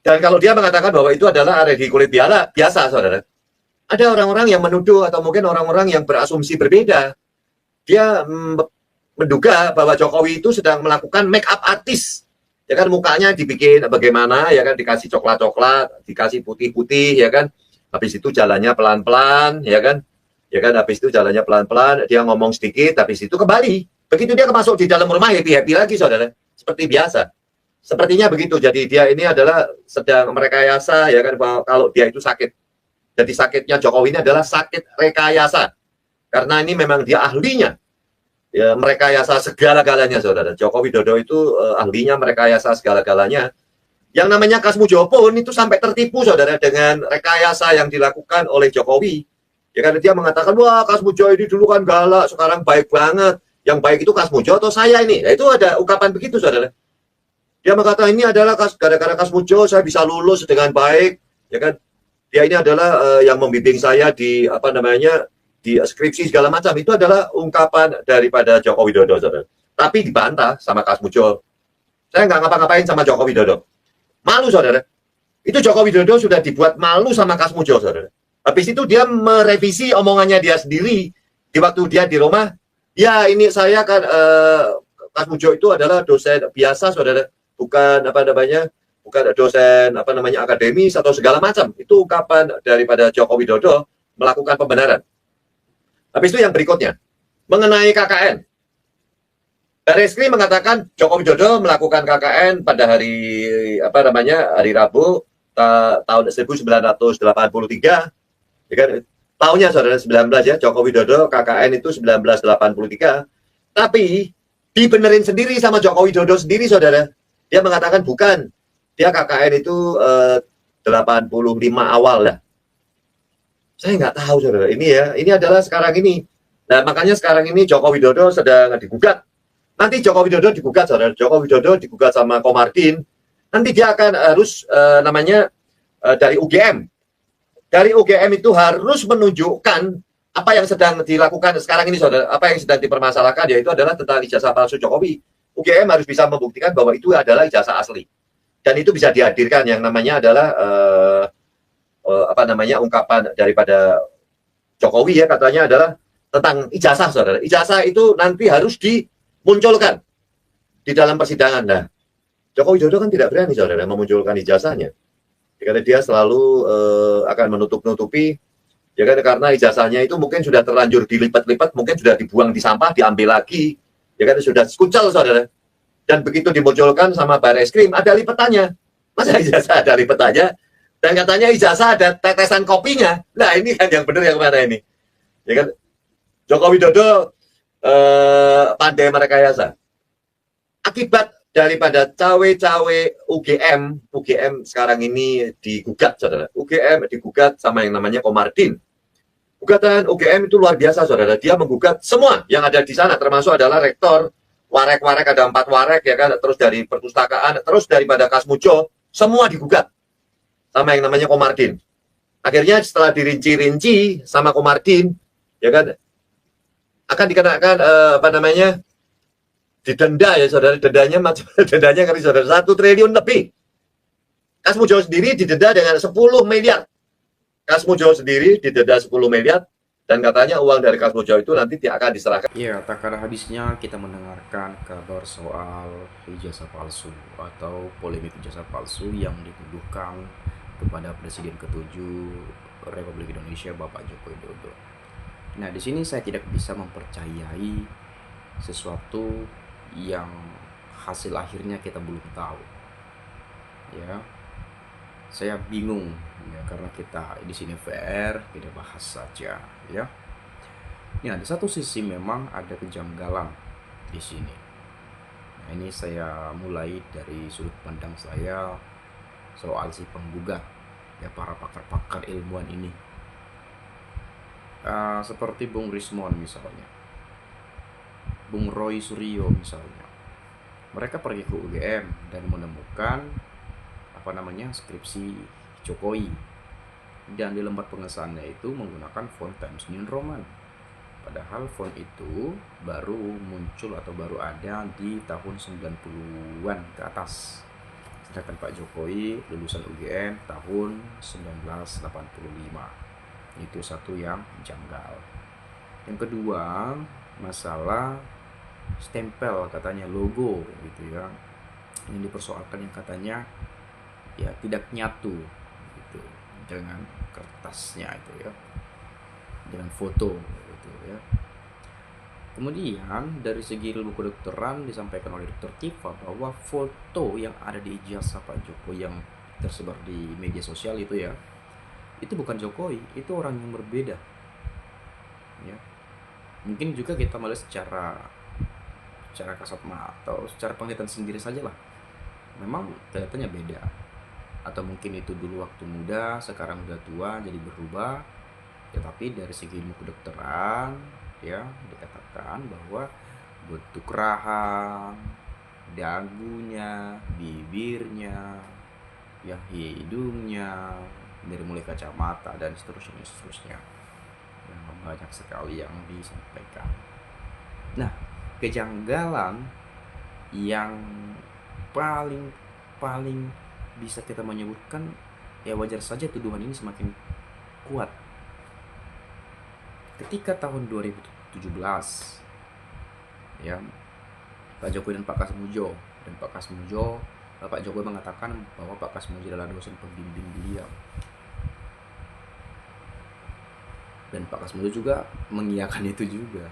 Dan kalau dia mengatakan bahwa itu adalah alergi kulit biasa, saudara. Ada orang-orang yang menuduh atau mungkin orang-orang yang berasumsi berbeda. Dia menduga bahwa Jokowi itu sedang melakukan make up artis. Ya kan mukanya dibikin bagaimana, ya kan dikasih coklat-coklat, dikasih putih-putih, ya kan. Habis itu jalannya pelan-pelan, ya kan. Ya kan habis itu jalannya pelan-pelan, dia ngomong sedikit, habis itu kembali. Begitu dia masuk di dalam rumah happy-happy lagi, saudara. Seperti biasa. Sepertinya begitu. Jadi dia ini adalah sedang merekayasa, ya kan, bahwa kalau dia itu sakit. Jadi sakitnya Jokowi ini adalah sakit rekayasa. Karena ini memang dia ahlinya. Ya, merekayasa segala-galanya, saudara. Joko Widodo itu ahlinya merekayasa segala-galanya. Yang namanya Kasmujo pun itu sampai tertipu, saudara, dengan rekayasa yang dilakukan oleh Jokowi. Ya kan dia mengatakan, wah Kasmujo ini dulu kan galak, sekarang baik banget. Yang baik itu Kasmujo atau saya ini? Nah, itu ada ungkapan begitu, saudara. Dia mengatakan ini adalah gara-gara Kasmujo saya bisa lulus dengan baik, ya kan? Dia ini adalah yang membimbing saya di apa namanya di skripsi segala macam. Itu adalah ungkapan daripada Joko Widodo, saudara. Tapi dibantah sama Kasmujo. Saya nggak ngapa-ngapain sama Joko Widodo. Malu, saudara. Itu Joko Widodo sudah dibuat malu sama Kasmujo, saudara. Habis itu dia merevisi omongannya dia sendiri di waktu dia di rumah. Ya ini saya kan Kasmujo itu adalah dosen biasa, saudara. Bukan apa namanya, bukan dosen apa namanya akademis atau segala macam. Itu ungkapan daripada Joko Widodo melakukan pembenaran. Habis itu yang berikutnya, mengenai KKN. Barreskrim mengatakan Joko Widodo melakukan KKN pada hari apa namanya hari Rabu tahun 1983, ya kan? Tahunnya saudara 19 ya, Joko Widodo KKN itu 1983. Tapi dibenerin sendiri sama Joko Widodo sendiri, saudara. Dia mengatakan bukan, dia KKN itu 85 awal lah. Saya nggak tahu, saudara. Ini adalah sekarang ini. Nah, makanya sekarang ini Joko Widodo sedang digugat. Nanti Joko Widodo digugat, saudara. Joko Widodo digugat sama Komardin. Nanti dia akan harus namanya dari UGM. Dari UGM itu harus menunjukkan apa yang sedang dilakukan sekarang ini, saudara. Apa yang sedang dipermasalahkan, yaitu adalah tentang ijazah palsu Jokowi. UGM harus bisa membuktikan bahwa itu adalah ijazah asli. Dan itu bisa dihadirkan yang namanya adalah apa namanya ungkapan daripada Jokowi ya katanya adalah tentang ijazah, saudara. Ijazah itu nanti harus dimunculkan di dalam persidangan. Nah, Joko Widodo kan tidak berani, saudara, memunculkan ijazahnya. Karena dia selalu akan menutup-nutupi, ya kan, karena ijazahnya itu mungkin sudah terlanjur dilipat-lipat, mungkin sudah dibuang di sampah, diambil lagi, ya kan, sudah kucel, saudara. Dan begitu dimunculkan sama Barreskrim, ada lipetannya. Masa ijazah ada lipetannya? Dan katanya ijazah ada tetesan kopinya. Nah ini kan yang benar yang mana ini? Ya kan? Joko Widodo pandai merekayasa. Akibat daripada cawe-cawe UGM sekarang ini digugat, saudara. UGM digugat sama yang namanya Komardin. Gugatan UGM itu luar biasa, saudara. Dia menggugat semua yang ada di sana, termasuk adalah rektor, warek-warek ada 4 warek, ya kan? Terus dari perpustakaan, terus daripada Kasmujo, semua digugat sama yang namanya Komardin. Akhirnya setelah dirinci-rinci sama Komardin, ya kan, akan dikenakan apa namanya, didenda ya, saudara. Dendanya kali, saudara, 1 triliun lebih. Kasmujo sendiri didenda dengan 10 miliar. Kasmujo sendiri didenda 10 miliar. Dan katanya uang dari Kasmujo itu nanti akan diserahkan. Ya, tak ada habisnya kita mendengarkan kabar soal ijazah palsu atau polemik ijazah palsu yang dituduhkan kepada Presiden ke-7 Republik Indonesia Bapak Joko Widodo. Nah, di sini saya tidak bisa mempercayai sesuatu yang hasil akhirnya kita belum tahu. Ya, saya bingung ya karena kita di sini fair, kita bahas saja ya. Ya, di satu sisi memang ada kejanggalan di sini. Nah, ini saya mulai dari sudut pandang saya soal si penggugat, ya, para pakar-pakar ilmuwan ini. Seperti Bung Rismon misalnya, Bung Roy Suryo misalnya. Mereka pergi ke UGM dan menemukan apa namanya skripsi Jokowi, dan di lembar pengesahannya itu menggunakan font Times New Roman. Padahal font itu baru muncul atau baru ada di tahun 90-an ke atas. Sedangkan Pak Jokowi lulusan UGM tahun 1985. Itu satu yang janggal. Yang kedua, masalah stempel, katanya logo gitu ya, yang dipersoalkan, yang katanya ya tidak nyatu gitu dengan kertasnya itu ya, dengan foto gitu ya. Kemudian dari segi ilmu kedokteran disampaikan oleh Dr. Tifa bahwa foto yang ada di ijazah Pak Jokowi yang tersebar di media sosial itu ya, itu bukan Jokowi, itu orang yang berbeda ya. Mungkin juga kita melihat secara kasat mata atau secara penglihatan sendiri saja lah, memang kelihatannya beda. Atau mungkin itu dulu waktu muda, sekarang udah tua jadi berubah. Tetapi dari segi ilmu kedokteran ya, dikatakan bahwa bentuk rahang, dagunya, bibirnya, ya hidungnya, dari mulai kacamata dan seterusnya. Ya, banyak sekali yang disampaikan. Nah, kejanggalan yang paling paling bisa kita menyebutkan, ya wajar saja tuduhan ini semakin kuat. Ketika tahun 2017 ya, Pak Jokowi dan Pak Kasmujo Pak Jokowi mengatakan bahwa Pak Kasmujo adalah dosen pembimbing beliau, dan Pak Kasmujo juga mengiyakan itu juga.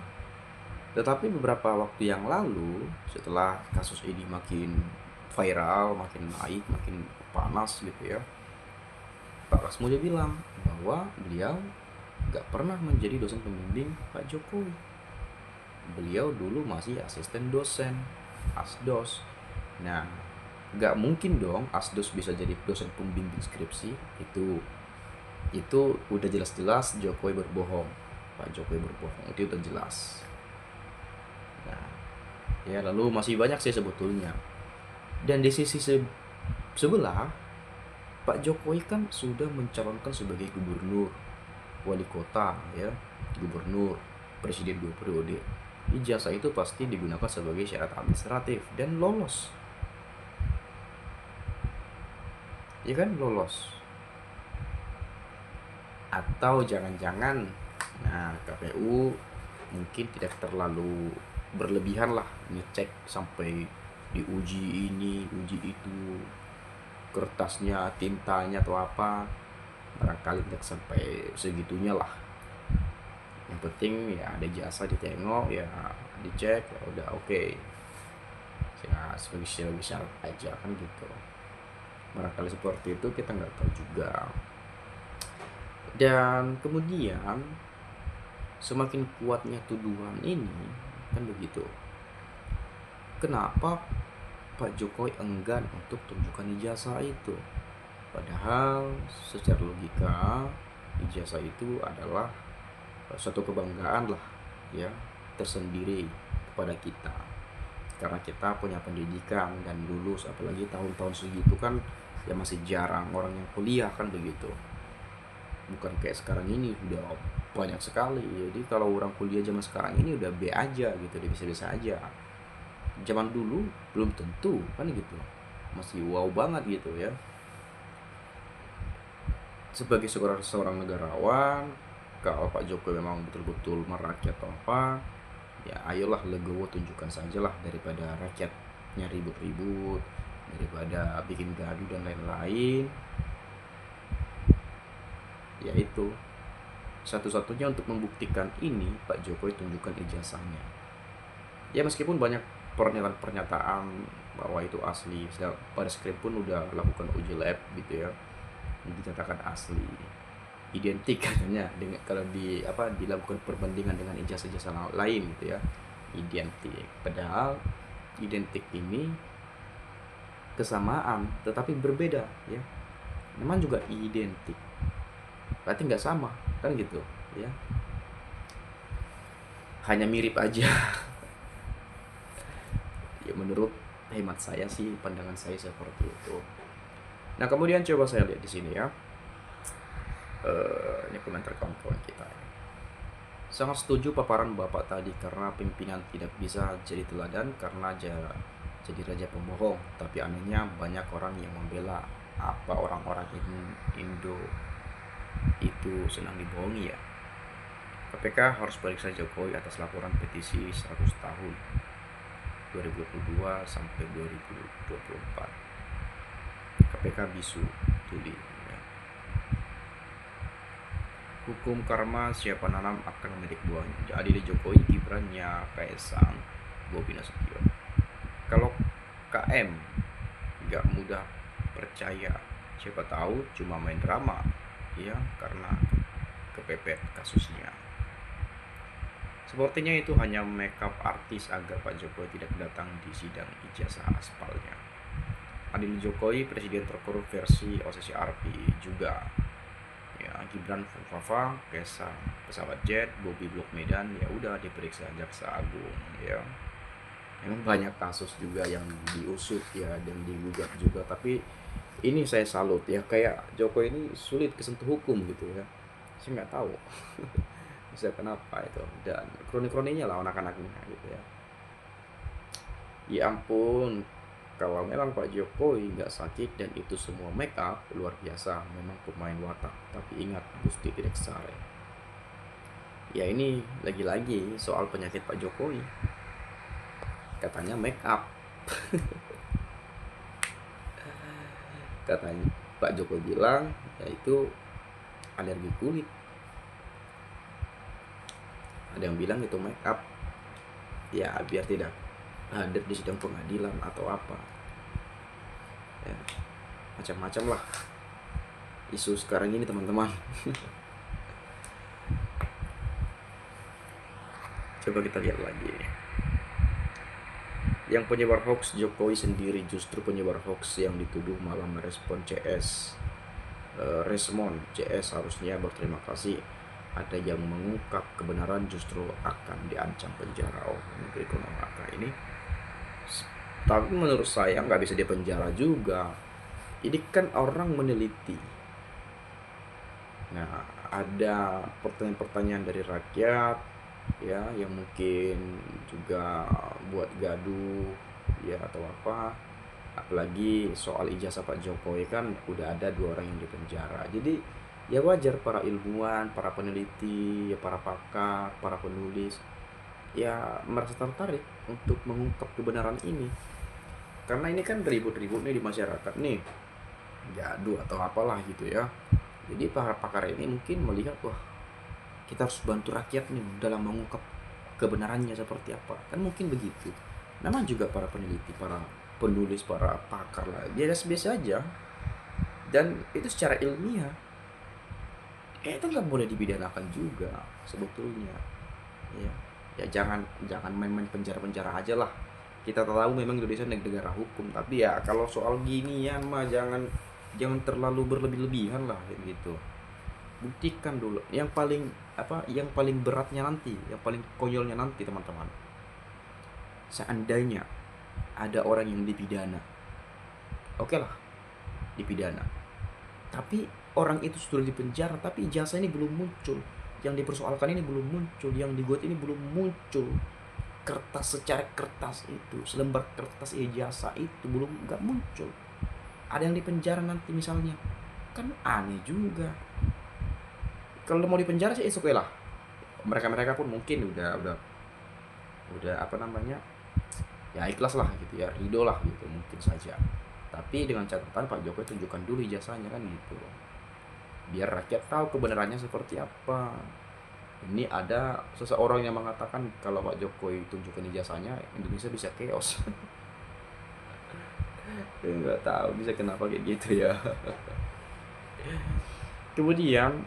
Tetapi beberapa waktu yang lalu, setelah kasus ini makin viral, makin naik, makin panas gitu ya, Pak Kasmujo bilang bahwa beliau gak pernah menjadi dosen pembimbing Pak Jokowi. Beliau dulu masih asisten dosen, asdos. Nah, gak mungkin dong asdos bisa jadi dosen pembimbing skripsi. Itu udah jelas-jelas Jokowi berbohong. Pak Jokowi berbohong, itu udah jelas. Nah, ya lalu masih banyak sih sebetulnya. Dan di sisi sebelah, Pak Jokowi kan sudah mencalonkan sebagai gubernur, wali kota ya, gubernur, presiden 2 periode. Ijazah itu pasti digunakan sebagai syarat administratif dan lolos. Ya kan, lolos. Atau jangan-jangan KPU mungkin tidak terlalu berlebihan lah ngecek sampai diuji ini, uji itu, kertasnya, tintanya atau apa, barangkali tidak sampai segitunya lah. Yang penting ya ada jasa ditengok, ya dicek, ya udah oke. Ya sebagai syarat aja kan gitu. Barangkali seperti itu, kita nggak tahu juga. Dan kemudian semakin kuatnya tuduhan ini kan begitu. Kenapa Pak Jokowi enggan untuk tunjukkan ijazah itu? Padahal secara logika ijazah itu adalah suatu kebanggaan lah ya, tersendiri kepada kita, karena kita punya pendidikan dan lulus. Apalagi tahun-tahun segitu kan ya masih jarang orang yang kuliah kan begitu, bukan kayak sekarang ini udah banyak sekali. Jadi kalau orang kuliah zaman sekarang ini udah B aja gitu, udah bisa-bisa aja. Zaman dulu belum tentu kan gitu, masih wow banget gitu ya. Sebagai seorang negarawan, kalau Pak Jokowi memang betul-betul merakyat atau apa, ya ayolah legowo, tunjukkan sajalah, daripada rakyatnya ribut-ribut, daripada bikin gaduh dan lain-lain. Ya itu satu-satunya untuk membuktikan ini, Pak Jokowi tunjukkan ijazahnya. Ya meskipun banyak pernyataan bahwa itu asli, pada skrip pun udah lakukan uji lab gitu ya, dinyatakan asli, identik katanya dengan kalau dilakukan perbandingan dengan ijazah-ijazah lain gitu ya, identik. Padahal identik ini kesamaan tetapi berbeda ya, memang juga identik berarti nggak sama kan gitu ya, hanya mirip aja. Ya menurut hemat saya sih, pandangan saya seperti itu. Nah kemudian coba saya lihat di sini ya, ini komentar kawan-kawan kita. Sangat setuju paparan Bapak tadi, karena pimpinan tidak bisa jadi teladan karena jadi raja pembohong. Tapi anehnya banyak orang yang membela. Apa orang-orang Indo itu senang dibohongi ya? KPK harus periksa Jokowi atas laporan petisi 100 tahun 2022 sampai 2024. KPK bisu tuli ya. Hukum karma, siapa nanam akan memetik buahnya. Jadi Jokowi, Gibran-nya Kaisang, Bobi Nasution. Kalau KM nggak mudah percaya, siapa tahu cuma main drama ya, karena kepepet kasusnya. Sepertinya itu hanya makeup artis agar Pak Jokowi tidak datang di sidang ijazah aspalnya. Adil Jokowi, presiden terkorup versi OCC RP juga ya. Gibran Fafa, Kaisang pesawat jet, Bobi Blok Medan, ya udah diperiksa Jaksa Agung ya. Memang banyak kasus juga yang diusut ya dan digugat juga, tapi ini saya salut ya, kayak Jokowi ini sulit kesentuh hukum gitu ya. Saya nggak tahu bisa kenapa itu, dan kroni-kroninya lah anak-anaknya gitu ya. Ya ampun, kalau memang Pak Jokowi nggak sakit dan itu semua make up, luar biasa, memang pemain watak. Tapi ingat, Gusti tidak sare. Ya ini lagi-lagi soal penyakit Pak Jokowi. Katanya make up. Katanya Pak Jokowi bilang yaitu alergi kulit. Ada yang bilang itu make up. Ya biar tidak hadir di sidang pengadilan atau apa. Ya, macam-macam lah isu sekarang ini teman-teman. Coba kita lihat lagi. Yang penyebar hoax Jokowi sendiri, justru penyebar hoax yang dituduh malah merespon CS. Resmon CS harusnya berterima kasih. Ada yang mengungkap kebenaran justru akan diancam penjara. Oh, Menteri Ekonomi ini. Tapi menurut saya nggak bisa dipenjara juga. Ini kan orang meneliti. Nah, ada pertanyaan-pertanyaan dari rakyat ya yang mungkin juga buat gaduh ya atau apa. Apalagi soal ijazah Pak Jokowi kan udah ada 2 orang yang dipenjara. Jadi ya wajar para ilmuwan, para peneliti, ya para pakar, para penulis ya merasa tertarik untuk mengungkap kebenaran ini. Karena ini kan ribut-ribut nih di masyarakat nih, gaduh atau apalah gitu ya. Jadi para pakar ini mungkin melihat, wah kita harus bantu rakyat nih dalam mengungkap kebenarannya seperti apa. Kan mungkin begitu. Nama juga para peneliti, para penulis, para pakar lah, biasa-biasa aja. Dan itu secara ilmiah itu nggak boleh dipidanakan juga sebetulnya ya. Ya jangan main-main penjara-penjara aja lah. Kita tahu memang Indonesia negara hukum, tapi ya kalau soal ginian mah jangan terlalu berlebih-lebihan lah gitu. Buktikan dulu. Yang paling beratnya nanti, yang paling konyolnya nanti teman-teman, seandainya ada orang yang dipidana, oke lah dipidana, tapi orang itu sudah dipenjara tapi ijazah ini belum muncul, yang dipersoalkan ini belum muncul, yang dibuat ini belum muncul, kertas secara kertas itu, selembar kertas ijazah itu nggak muncul, ada yang dipenjara nanti misalnya, kan aneh juga. Kalau mau dipenjara sih oke lah, mereka pun mungkin udah apa namanya ya ikhlas lah gitu ya, ridho lah gitu mungkin saja. Tapi dengan catatan Pak Jokowi tunjukkan dulu ijazahnya kan gitu, biar rakyat tahu kebenarannya seperti apa. Ini ada seseorang yang mengatakan kalau Pak Jokowi tunjukkan ijazahnya Indonesia bisa chaos. Nggak tahu bisa kenapa kayak gitu ya. Kemudian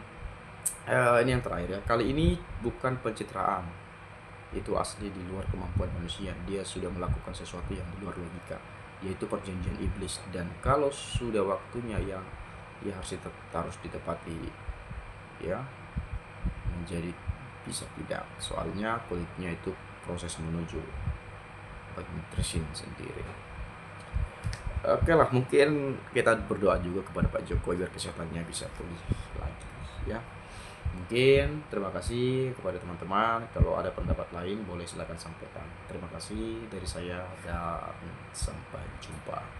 ini yang terakhir ya, kali ini bukan pencitraan, itu asli di luar kemampuan manusia. Dia sudah melakukan sesuatu yang di luar logika, yaitu perjanjian iblis. Dan kalau sudah waktunya yang ya harus ditepati ya, menjadi bisa tidak, soalnya kulitnya itu proses menuju penetration sendiri. Oke lah, mungkin kita berdoa juga kepada Pak Jokowi biar kesehatannya bisa pulih lagi ya. Mungkin terima kasih kepada teman-teman. Kalau ada pendapat lain boleh silakan sampaikan. Terima kasih dari saya dan sampai jumpa.